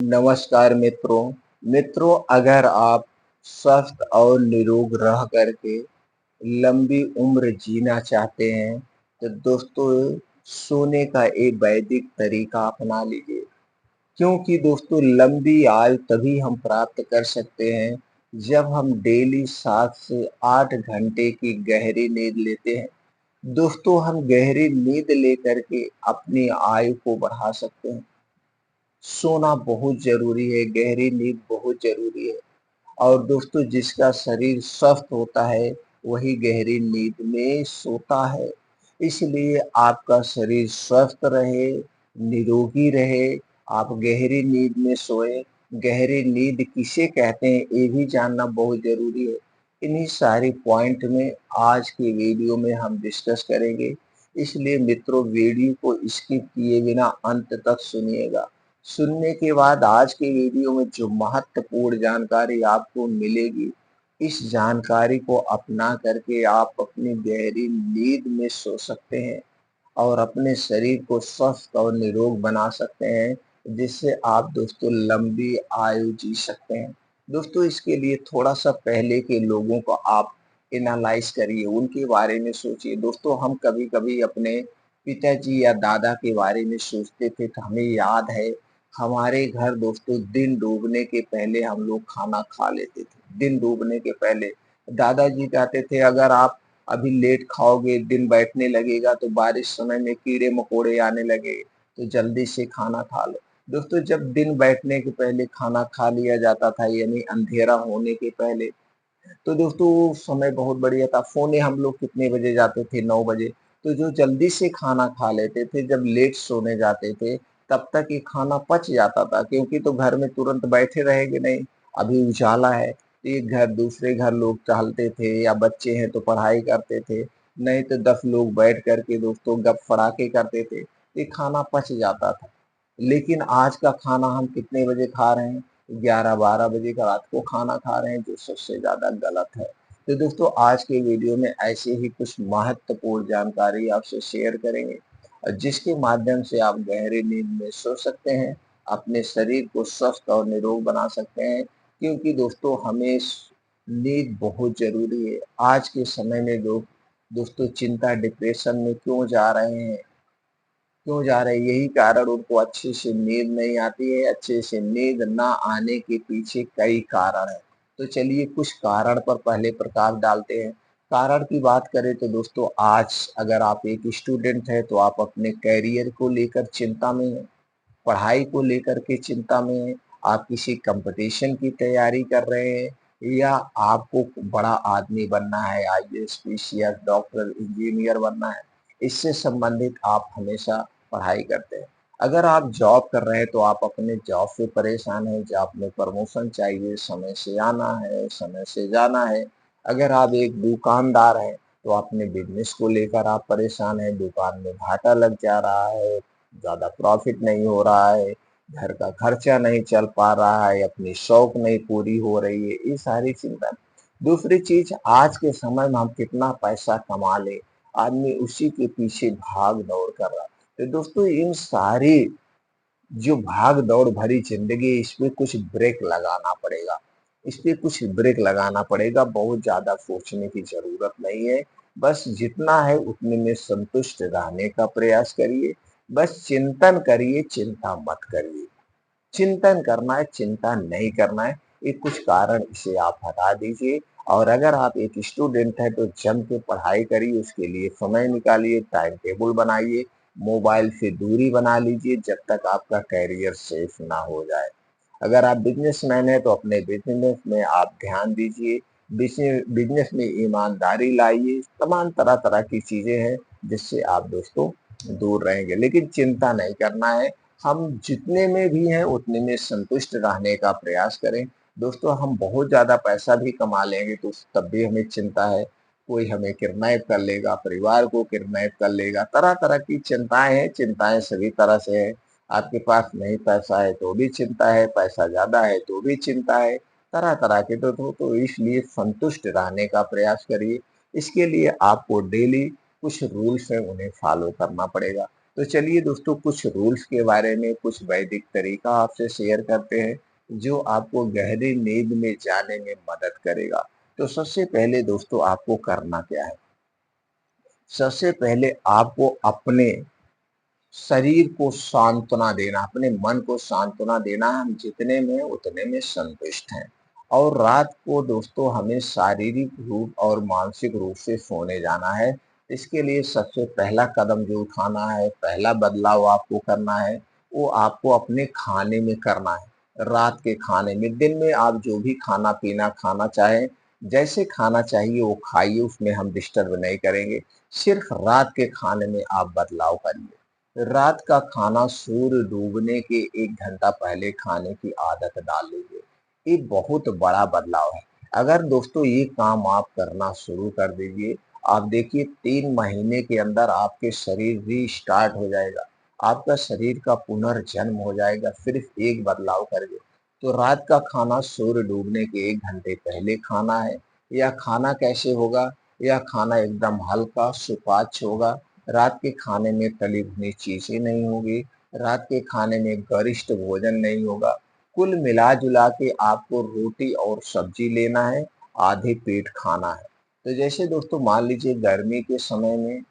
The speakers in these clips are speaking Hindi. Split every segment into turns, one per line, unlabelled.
नमस्कार मित्रों, अगर आप स्वस्थ और निरोग रह करके लंबी उम्र जीना चाहते हैं तो दोस्तों सोने का एक वैदिक तरीका अपना लीजिए। क्योंकि दोस्तों लंबी आयु तभी हम प्राप्त कर सकते हैं जब हम डेली 7 से 8 घंटे की गहरी नींद लेते हैं। दोस्तों हम गहरी नींद लेकर के अपनी आयु को बढ़ा सकते हैं। सोना बहुत ज़रूरी है, गहरी नींद बहुत ज़रूरी है। और दोस्तों जिसका शरीर स्वस्थ होता है, वही गहरी नींद में सोता है। इसलिए आपका शरीर स्वस्थ रहे, निरोगी रहे, आप गहरी नींद में सोएँ। गहरी नींद किसे कहते हैं, ये भी जानना बहुत ज़रूरी है। इन्हीं सारी पॉइंट में आज की वीडियो में हम डिस्कस करेंगे। इसलिए मित्रों वीडियो को स्किप किए बिना अंत तक सुनिएगा। सुनने के बाद आज के वीडियो में जो महत्वपूर्ण जानकारी आपको मिलेगी, इस जानकारी को अपना करके आप अपनी गहरी नींद में सो सकते हैं और अपने शरीर को स्वस्थ और निरोग बना सकते हैं, जिससे आप दोस्तों लंबी आयु जी सकते हैं। दोस्तों इसके लिए थोड़ा-सा पहले के लोगों को आप एनालाइज़ करिए, उनके बारे में सोचिए। दोस्तों हम कभी-कभी अपने पिताजी या दादा के बारे में सोचते थे तो हमें याद है, हमारे घर दोस्तों दिन डूबने के पहले हम लोग खाना खा लेते थे। दिन डूबने के पहले दादाजी कहते थे अगर आप अभी लेट खाओगे, दिन बैठने लगेगा तो बारिश समय में कीड़े-मकोड़े आने लगेंगे, तो जल्दी से खाना खा लो। दोस्तों जब दिन बैठने के पहले खाना खा लिया जाता था यानी अंधेरा होने के पहले, तो दोस्तों वो समय बहुत बढ़िया था। सोने हम लोग कितने बजे जाते थे? 9 बजे। तो जो जल्दी से खाना खा लेते थे, जब लेट सोने जाते थे, तब तक ये खाना पच जाता था क्योंकि तो घर में तुरंत बैठे रहेंगे नहीं। अभी उजाला है, तो एक घर दूसरे घर लोग टहलते थे या बच्चे हैं तो पढ़ाई करते थे, नहीं तो 10 लोग बैठ कर के दोस्तों गप-फड़ाके करते थे, ये खाना पच जाता था। लेकिन आज का खाना हम कितने बजे खा रहे हैं? 11-12 बजे का रात को खाना खा रहे हैं, जो सबसे ज़्यादा गलत है। तो दोस्तों आज के वीडियो में ऐसे ही कुछ महत्वपूर्ण जानकारी आपसे शेयर करेंगे, जिसके माध्यम से आप गहरी नींद में सो सकते हैं, अपने शरीर को स्वस्थ और निरोग बना सकते हैं। क्योंकि दोस्तों हमें नींद बहुत ज़रूरी है। आज के समय में लोग दोस्तों चिंता, डिप्रेशन में क्यों जा रहे हैं? क्यों जा रहे हैं? यही कारण उनको अच्छे से नींद नहीं आती है। अच्छे से नींद ना आने के पीछे कई कारण हैं। तो चलिए कुछ कारण पर पहले प्रकाश डालते हैं। कारण की बात करें तो दोस्तों आज अगर आप एक स्टूडेंट हैं तो आप अपने करियर को लेकर चिंता में हैं, पढ़ाई को लेकर के चिंता में हैं, आप किसी कॉम्पिटिशन की तैयारी कर रहे हैं या आपको बड़ा आदमी बनना है, आईएएस, पीसीएस, डॉक्टर, इंजीनियर बनना है। इससे संबंधित आप हमेशा पढ़ाई करते हैं। अगर आप जॉब कर रहे हैं तो आप अपने जॉब से परेशान हैं, जॉब में प्रमोशन चाहिए, समय से आना है, समय से जाना है। अगर आप एक दुकानदार हैं तो अपने बिज़नेस को लेकर आप परेशान हैं, दुकान में घाटा लग जा रहा है, ज़्यादा प्रॉफ़िट नहीं हो रहा है, घर का खर्चा नहीं चल पा रहा है, अपनी शौक नहीं पूरी हो रही है, ये सारी चिंता। दूसरी चीज़ आज के समय में हम कितना पैसा कमा लें, आदमी उसी के पीछे भाग-दौड़ कर रहा है। तो दोस्तों इन सारी जो भाग-दौड़ भरी ज़िंदगी है, इसमें कुछ ब्रेक लगाना पड़ेगा। इसपे कुछ ब्रेक लगाना पड़ेगा, बहुत ज़्यादा सोचने की ज़रूरत नहीं है। बस जितना है उतने में संतुष्ट रहने का प्रयास करिए। बस चिंतन करिए, चिंता मत करिए। चिंतन करना है, चिंता नहीं करना है। ये कुछ कारण इसे आप हटा दीजिए और अगर आप एक स्टूडेंट हैं तो जम के पढ़ाई करिए, उसके लिए समय निकालिए, टाइम टेबल बनाइए, मोबाइल से दूरी बना लीजिए जब तक आपका करियर सेफ ना हो जाए। अगर आप बिज़नेसमैन हैं तो अपने बिज़नेस में आप ध्यान दीजिए, बिज़नेस में ईमानदारी लाइए, तमाम तरह-तरह की चीज़ें हैं जिससे आप दोस्तों दूर रहेंगे। लेकिन चिंता नहीं करना है, हम जितने में भी हैं उतने में संतुष्ट रहने का प्रयास करें। दोस्तों हम बहुत ज़्यादा पैसा भी कमा लेंगे तो तब भी हमें चिंता है, कोई हमें किडनैप कर लेगा, परिवार को किडनैप कर लेगा, तरह-तरह की चिंताएँ हैं, चिंताएँ सभी तरह से हैं। आपके पास नहीं पैसा है तो भी चिंता है, पैसा ज़्यादा है तो भी चिंता है, तरह-तरह के तो इसलिए संतुष्ट रहने का प्रयास करिए। इसके लिए आपको डेली कुछ रूल्स हैं उन्हें फॉलो करना पड़ेगा। तो चलिए दोस्तों, कुछ रूल्स के बारे में, कुछ वैदिक तरीका आपसे शेयर करते हैं जो आपको गहरी नींद में जाने में मदद करेगा। तो सबसे पहले दोस्तों, आपको करना क्या है? सबसे पहले आपको अपने शरीर को सांत्वना देना, अपने मन को सांत्वना देना, हम जितने में उतने में संतुष्ट हैं। और रात को दोस्तों हमें शारीरिक रूप और मानसिक रूप से सोने जाना है। इसके लिए सबसे पहला कदम जो उठाना है, पहला बदलाव आपको करना है, वो आपको अपने खाने में करना है। रात के खाने में, दिन में आप जो भी खाना पीना खाना चाहें, जैसे खाना चाहिए वो खाइए, उसमें हम डिस्टर्ब नहीं करेंगे। सिर्फ रात के खाने में आप बदलाव करिए। रात का खाना सूर्य डूबने के 1 घंटा पहले खाने की आदत डाल लीजिए। ये बहुत बड़ा बदलाव है। अगर दोस्तों ये काम आप करना शुरू कर दीजिए, आप देखिए 3 महीने के अंदर आपके शरीर रीस्टार्ट हो जाएगा। आपका शरीर का पुनर्जन्म हो जाएगा सिर्फ एक बदलाव करके। तो रात का खाना सूर्य डूबने के 1 घंटे पहले खाना है। यह खाना कैसे होगा? यह खाना एकदम हल्का सुपाच्य होगा। रात के खाने में तली भुनी चीजें नहीं होगी। रात के खाने में गरिष्ठ भोजन नहीं होगा। कुल मिला जुला के आपको रोटी और सब्जी लेना है, आधे पेट खाना है। तो जैसे दोस्तों मान लीजिए गर्मी के समय में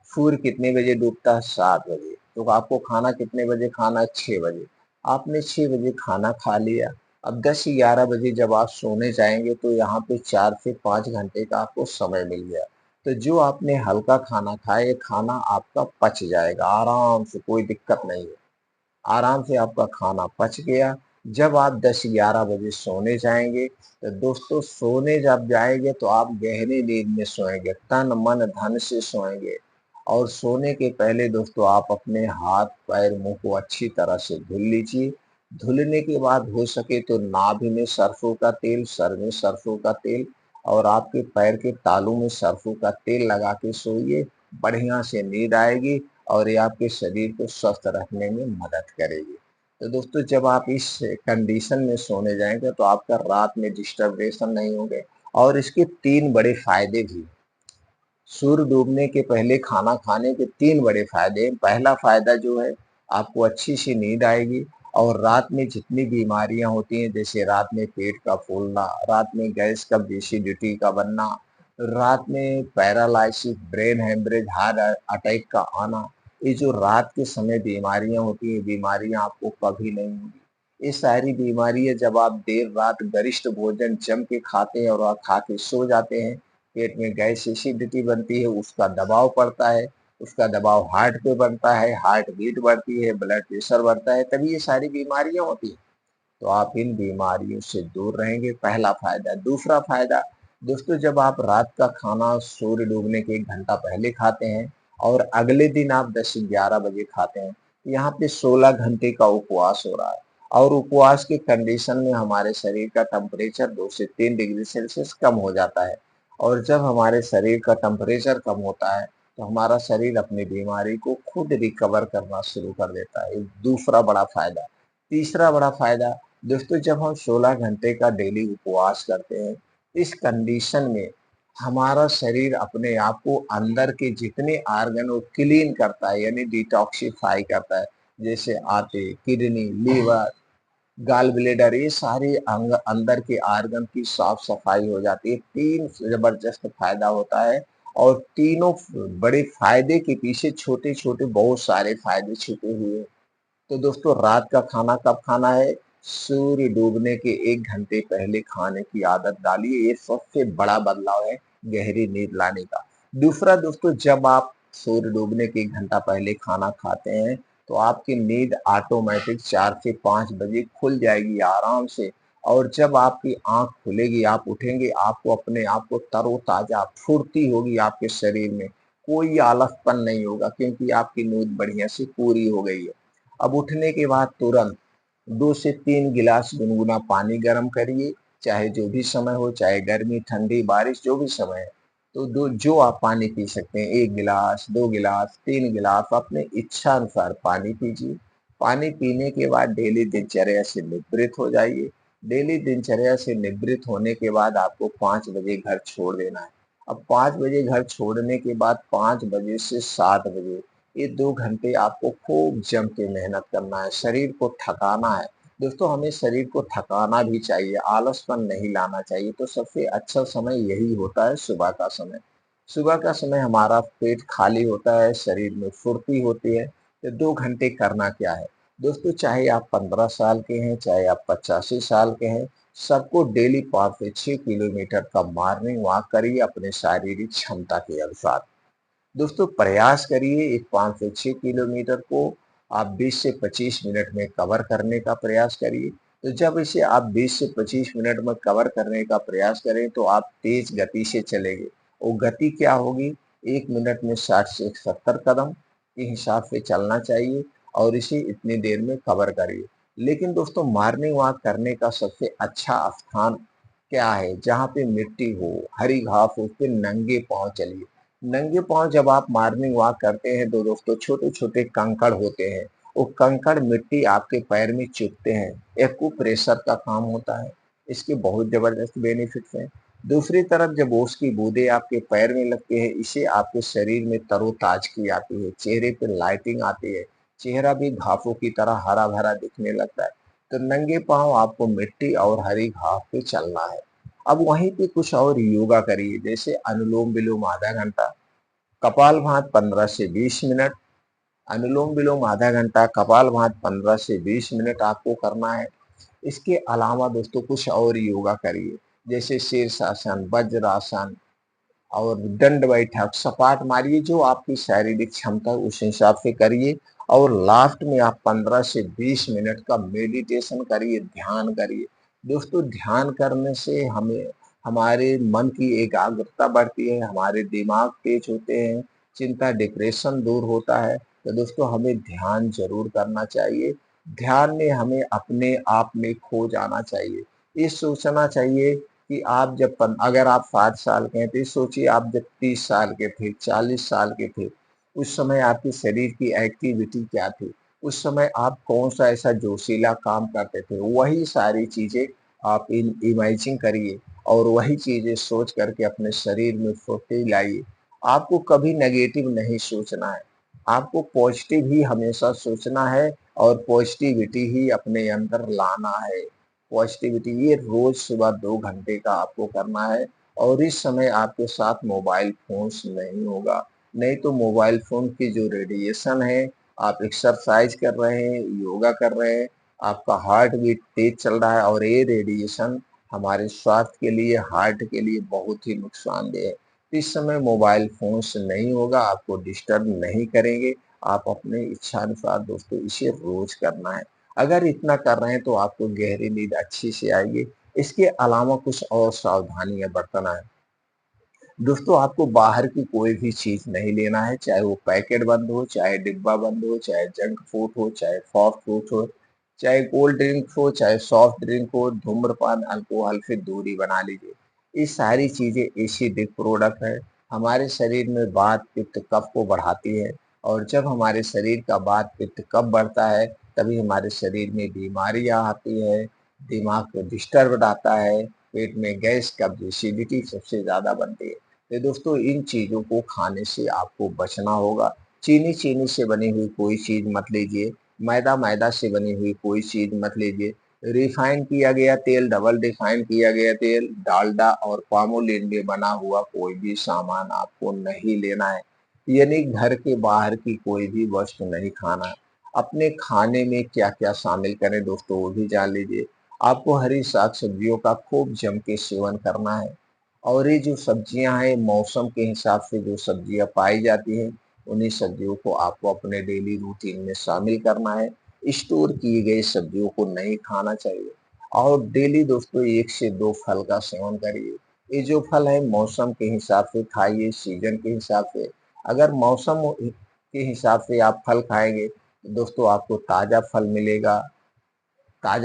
सूर्य कितने बजे डूबता है? 7 बजे। तो आपको खाना कितने बजे खाना है? 6 बजे। आपने 6 बजे खाना खा लिया। अब 10-11 बजे जब आप सोने जाएंगे तो यहाँ पे 4 से 5 घंटे का आपको समय मिल गया। तो जो आपने हल्का खाना खाया, ये खाना आपका पच जाएगा आराम से, कोई दिक्कत नहीं है। आराम से आपका खाना पच गया। जब आप 10-11 बजे सोने जाएंगे, तो दोस्तों सोने जब जाएंगे तो आप गहरी नींद में सोएंगे, तन मन धन से सोएंगे। और सोने के पहले दोस्तों आप अपने हाथ पैर मुंह को अच्छी तरह से धुल लीजिए। धुलने के बाद हो सके तो नाभि में सरसों का तेल, सर में सरसों का तेल और आपके पैर के तालू में सरसों का तेल लगा के सोइए। बढ़िया से नींद आएगी और ये आपके शरीर को स्वस्थ रखने में मदद करेगी। तो दोस्तों जब आप इस कंडीशन में सोने जाएंगे तो आपका रात में डिस्टर्बेशन नहीं होंगे। और इसके 3 बड़े फायदे भी हैं। सूर्य डूबने के पहले खाना खाने के 3 बड़े फायदे हैं। पहला फायदा जो है, आपको अच्छी सी नींद आएगी। और रात में जितनी बीमारियां होती हैं, जैसे रात में पेट का फूलना, रात में गैस का एसिडिटी का बनना, रात में paralysis, brain haemorrhage, heart attack का आना, ये जो रात के समय बीमारियां होती हैं, बीमारियां आपको कभी नहीं होंगी। ये सारी बीमारियां जब आप देर रात गरिष्ठ भोजन जम के खाते हैं और खा के सो जाते हैं, पेट में गैस एसिडिटी बनती है, उसका दबाव पड़ता है, उसका दबाव हार्ट पे बनता है, हार्ट बीट बढ़ती है, ब्लड प्रेशर बढ़ता है, तभी ये सारी बीमारियां होती हैं। तो आप इन बीमारियों से दूर रहेंगे, पहला फायदा। दूसरा फायदा दोस्तों, जब आप रात का खाना सूर्य डूबने के 1 घंटा पहले खाते हैं और अगले दिन आप 10-11 बजे खाते हैं, यहाँ पे 16 घंटे का उपवास हो रहा है। और उपवास की कंडीशन में हमारे शरीर का टेम्परेचर 2 से 3 डिग्री सेल्सियस कम हो जाता है। और जब हमारे शरीर का टेम्परेचर कम होता है तो हमारा शरीर अपनी बीमारी को खुद रिकवर करना शुरू कर देता है। ये दूसरा बड़ा फायदा। तीसरा बड़ा फायदा दोस्तों, जब हम 16 घंटे का डेली उपवास करते हैं, इस कंडीशन में हमारा शरीर अपने आप को अंदर के जितने आर्गन वो क्लीन करता है, यानी डिटॉक्सिफाई करता है। जैसे आंतें, किडनी, लीवर, गॉल ब्लेडर, ये सारे अंग अंदर के आर्गन की साफ सफाई हो जाती है। 3 जबरदस्त फायदा होता है। और तीनों बड़े फायदे के पीछे छोटे छोटे बहुत सारे फायदे छिपे हुए हैं। तो दोस्तों रात का खाना कब खाना है? सूर्य डूबने के 1 घंटे पहले खाने की आदत डालिए। ये सबसे बड़ा बदलाव है गहरी नींद लाने का। दूसरा दोस्तों, जब आप सूर्य डूबने के 1 घंटा पहले खाना खाते हैं तो आपकी नींद ऑटोमेटिक 4 से 5 बजे खुल जाएगी आराम से। और जब आपकी आंख खुलेगी, आप उठेंगे, आपको अपने आप को तरोताजा फुर्ती होगी आपके शरीर में। कोई आलसपन नहीं होगा क्योंकि आपकी नींद बढ़िया से पूरी हो गई है। अब उठने के बाद तुरंत 2 से 3 गिलास गुनगुना पानी गर्म करिए, चाहे जो भी समय हो, चाहे गर्मी, ठंडी, बारिश, जो भी समय है। तो दो जो आप पानी पी सकते हैं, 1 गिलास, 2 गिलास, 3 गिलास, अपने इच्छा अनुसार पानी पीजिए। पानी पीने के बाद डेली दिनचर्या से निवृत्त हो जाइए। डेली दिनचर्या से निवृत्त होने के बाद आपको 5 बजे घर छोड़ देना है। अब 5 बजे घर छोड़ने के बाद 5 बजे से 7 बजे ये 2 घंटे आपको खूब जम के मेहनत करना है, शरीर को थकाना है। दोस्तों हमें शरीर को थकाना भी चाहिए, आलसपन नहीं लाना चाहिए, तो सबसे अच्छा समय यही होता है सुबह का समय। सुबह का समय हमारा पेट खाली होता है, शरीर में फुर्ती होती है, तो 2 घंटे करना क्या है? दोस्तों चाहे आप 15 साल के हैं, चाहे आप 85 साल के हैं, सबको डेली 5 से 6 किलोमीटर का मॉर्निंग वॉक करिए अपने शारीरिक क्षमता के अनुसार। दोस्तों प्रयास करिए एक 5 से 6 किलोमीटर को आप 20 से 25 मिनट में कवर करने का प्रयास करिए। तो जब इसे आप 20 से 25 मिनट में कवर करने का प्रयास करें तो आप तेज गति से चलेंगे। वो गति क्या होगी? 1 मिनट में 60 से 70 कदम के हिसाब से चलना चाहिए और इसे इतनी देर में कवर करिए। लेकिन दोस्तों मॉर्निंग वॉक करने का सबसे अच्छा स्थान क्या है? जहाँ पे मिट्टी हो, हरी घास हो, उस पे नंगे पाँव चलिए। नंगे पाँव जब आप मॉर्निंग वॉक करते हैं तो दोस्तों छोटे-छोटे कंकड़ होते हैं। वो कंकड़ मिट्टी आपके पैर में चुभते हैं। एक्यूप्रेशर का काम होता है। इसके बहुत ज़बरदस्त बेनिफिट्स हैं। दूसरी तरफ जब ओस की बूँदें आपके पैर में लगती है, इससे आपके शरीर में तरोताज़गी आती है, चेहरे पे लाइटिंग आती है, चेहरा भी घासों की तरह हरा-भरा दिखने लगता है। तो नंगे पाँव आपको मिट्टी और हरी घास पे चलना है। अब वहीं पे कुछ और योगा करिए, जैसे अनुलोम-विलोम आधा घंटा, कपालभाति 15 से 20 मिनट, अनुलोम-विलोम आधा घंटा, कपालभाति 15 से 20 मिनट आपको करना है। इसके अलावा दोस्तों कुछ और योगा करिए, जैसे शीर्षासन, वज्रासन और दंड बैठक, सपाट मारिए, जो आपकी शारीरिक क्षमता उस हिसाब से करिए और लास्ट में आप 15 से 20 मिनट का मेडिटेशन करिए, ध्यान करिए। दोस्तों ध्यान करने से हमें हमारे मन की एकाग्रता बढ़ती है, हमारे दिमाग तेज होते हैं, चिंता डिप्रेशन दूर होता है। तो दोस्तों हमें ध्यान ज़रूर करना चाहिए। ध्यान में हमें अपने आप में खो जाना चाहिए। ये सोचना चाहिए कि आप जब अगर आप 60 साल के हैं तो ये सोचिए आप जब 30 साल के थे, 40 साल के थे, उस समय आपके शरीर की एक्टिविटी क्या थी? उस समय आप कौन-सा ऐसा जोशीला काम करते थे? वही सारी चीज़ें आप इमेजिन करिए और वही चीज़ें सोच कर के अपने शरीर में फुर्ती लाइए। आपको कभी नेगेटिव नहीं सोचना है, आपको पॉजिटिव ही हमेशा सोचना है और पॉजिटिविटी ही अपने अंदर लाना है। पॉजिटिविटी ये रोज सुबह 2 घंटे का आपको करना है और इस समय आपके साथ मोबाइल फ़ोन्स नहीं होगा। नहीं तो मोबाइल फ़ोन की जो रेडिएशन है, आप एक्सरसाइज़ कर रहे हैं, योगा कर रहे हैं, आपका हार्ट बीट तेज़ चल रहा है और ये रेडिएशन हमारे स्वास्थ्य के लिए, हार्ट के लिए बहुत ही नुकसानदेह है। इस समय मोबाइल फ़ोन्स नहीं होगा, आपको डिस्टर्ब नहीं करेंगे, आप अपने इच्छानुसार दोस्तों इसे रोज़ करना है। अगर इतना कर रहे हैं तो आपको गहरी नींद अच्छी से आएगी। इसके अलावा कुछ और सावधानियाँ बरतना है। दोस्तों आपको बाहर की कोई भी चीज़ नहीं लेना है, चाहे वो पैकेट बंद हो, चाहे डिब्बा बंद हो, चाहे जंक फूड हो, चाहे फास्ट फूड हो, चाहे कोल्ड ड्रिंक हो, चाहे सॉफ्ट ड्रिंक हो, धूम्रपान, अल्कोहल से दूरी बना लीजिए। ये सारी चीज़ें एसिडिक प्रोडक्ट है, हमारे शरीर में वात, पित्त, कफ को बढ़ाती है और जब हमारे शरीर का वात, पित्त, कफ बढ़ता है, तभी हमारे शरीर में बीमारियाँ आती है, दिमाग को डिस्टर्ब रहता है, पेट में गैस, कब्ज़, एसिडिटी सबसे ज़्यादा बनती है। तो दोस्तों इन चीज़ों को खाने से आपको बचना होगा। चीनी से बनी हुई कोई चीज़ मत लीजिए, मैदा से बनी हुई कोई चीज़ मत लीजिए। रिफाइन किया गया तेल, डबल रिफाइन किया गया तेल, डालडा और पामोलिन में बना हुआ कोई भी सामान आपको नहीं लेना है। यानी घर के बाहर की कोई भी वस्तु नहीं खाना है। अपने खाने में क्या-क्या शामिल करें दोस्तों वो भी जान लीजिए। आपको हरी साग-सब्जियों का खूब जम के सेवन करना है। और ये जो सब्जियां हैं मौसम के हिसाब से जो सब्जियां पाई जाती हैं उन्हीं सब्जियों को आपको अपने डेली रूटीन में शामिल करना है। स्टोर किए गए सब्जियों को नहीं खाना चाहिए और डेली दोस्तों 1 से 2 फल का सेवन करिए। ये जो फल है मौसम के हिसाब से खाइए, सीजन के हिसाब से। अगर मौसम के हिसाब से आप फल खाएंगे तो दोस्तों आपको ताज़ा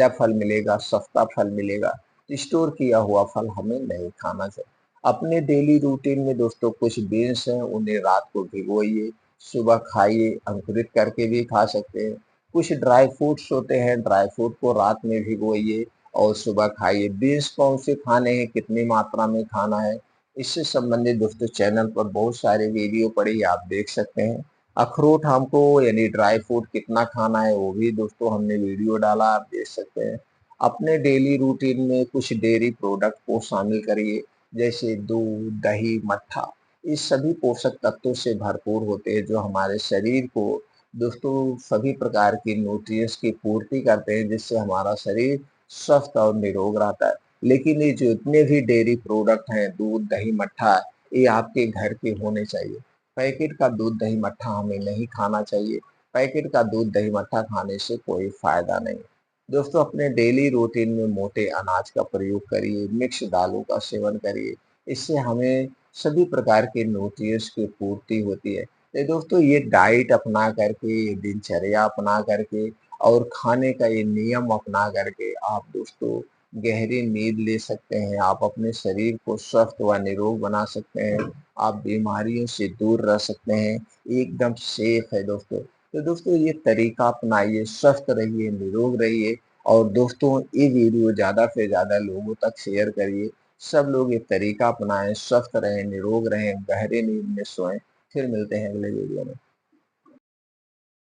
फल मिलेगा, सस्ता फल मिलेगा। स्टोर किया हुआ फल हमें नहीं खाना चाहिए। अपने डेली रूटीन में दोस्तों कुछ बीन्स हैं, उन्हें रात को भिगोइए, सुबह खाइए, अंकुरित करके भी खा सकते हैं। कुछ ड्राई फ्रूट्स होते हैं, ड्राई फ्रूट को रात में भिगोइए और सुबह खाइए। बीन्स कौन से खाने हैं, कितनी मात्रा में खाना है, इससे संबंधित दोस्तों चैनल पर बहुत सारे वीडियो पड़ी है, आप देख सकते हैं। अखरोट हमको यानी ड्राई फ्रूट कितना खाना है वो भी दोस्तों हमने वीडियो डाला, आप देख सकते हैं। अपने डेली रूटीन में कुछ डेयरी प्रोडक्ट को शामिल करिए, जैसे दूध, दही, मट्ठा। इस सभी पोषक तत्वों से भरपूर होते हैं जो हमारे शरीर को दोस्तों सभी प्रकार की न्यूट्रिएंट्स की पूर्ति करते हैं, जिससे हमारा शरीर स्वस्थ और निरोग रहता है। लेकिन ये जितने भी डेयरी प्रोडक्ट हैं, दूध, दही, मट्ठा, ये आपके घर के होने चाहिए। पैकेट का दूध दही मट्ठा हमें नहीं खाना चाहिए। पैकेट का दूध दही मट्ठा खाने से कोई फायदा नहीं। दोस्तों अपने डेली रूटीन में मोटे अनाज का प्रयोग करिए, मिक्स दालों का सेवन करिए। इससे हमें सभी प्रकार के न्यूट्रिएंट्स की पूर्ति होती है। तो दोस्तों ये डाइट अपना करके, ये दिनचर्या अपना करके और खाने का ये नियम अपना करके आप दोस्तों गहरी नींद ले सकते हैं। आप अपने शरीर को स्वस्थ व निरोग बना सकते हैं। आप बीमारियों से दूर रह सकते हैं, एकदम सेफ है दोस्तों। तो दोस्तों ये तरीका अपनाइए, स्वस्थ रहिए, निरोग रहिए और दोस्तों ये वीडियो ज़्यादा से ज़्यादा लोगों तक शेयर करिए। सब लोग ये तरीका अपनाएँ, स्वस्थ रहें, निरोग रहें, गहरी नींद में सोएँ। फिर मिलते हैं अगले वीडियो में।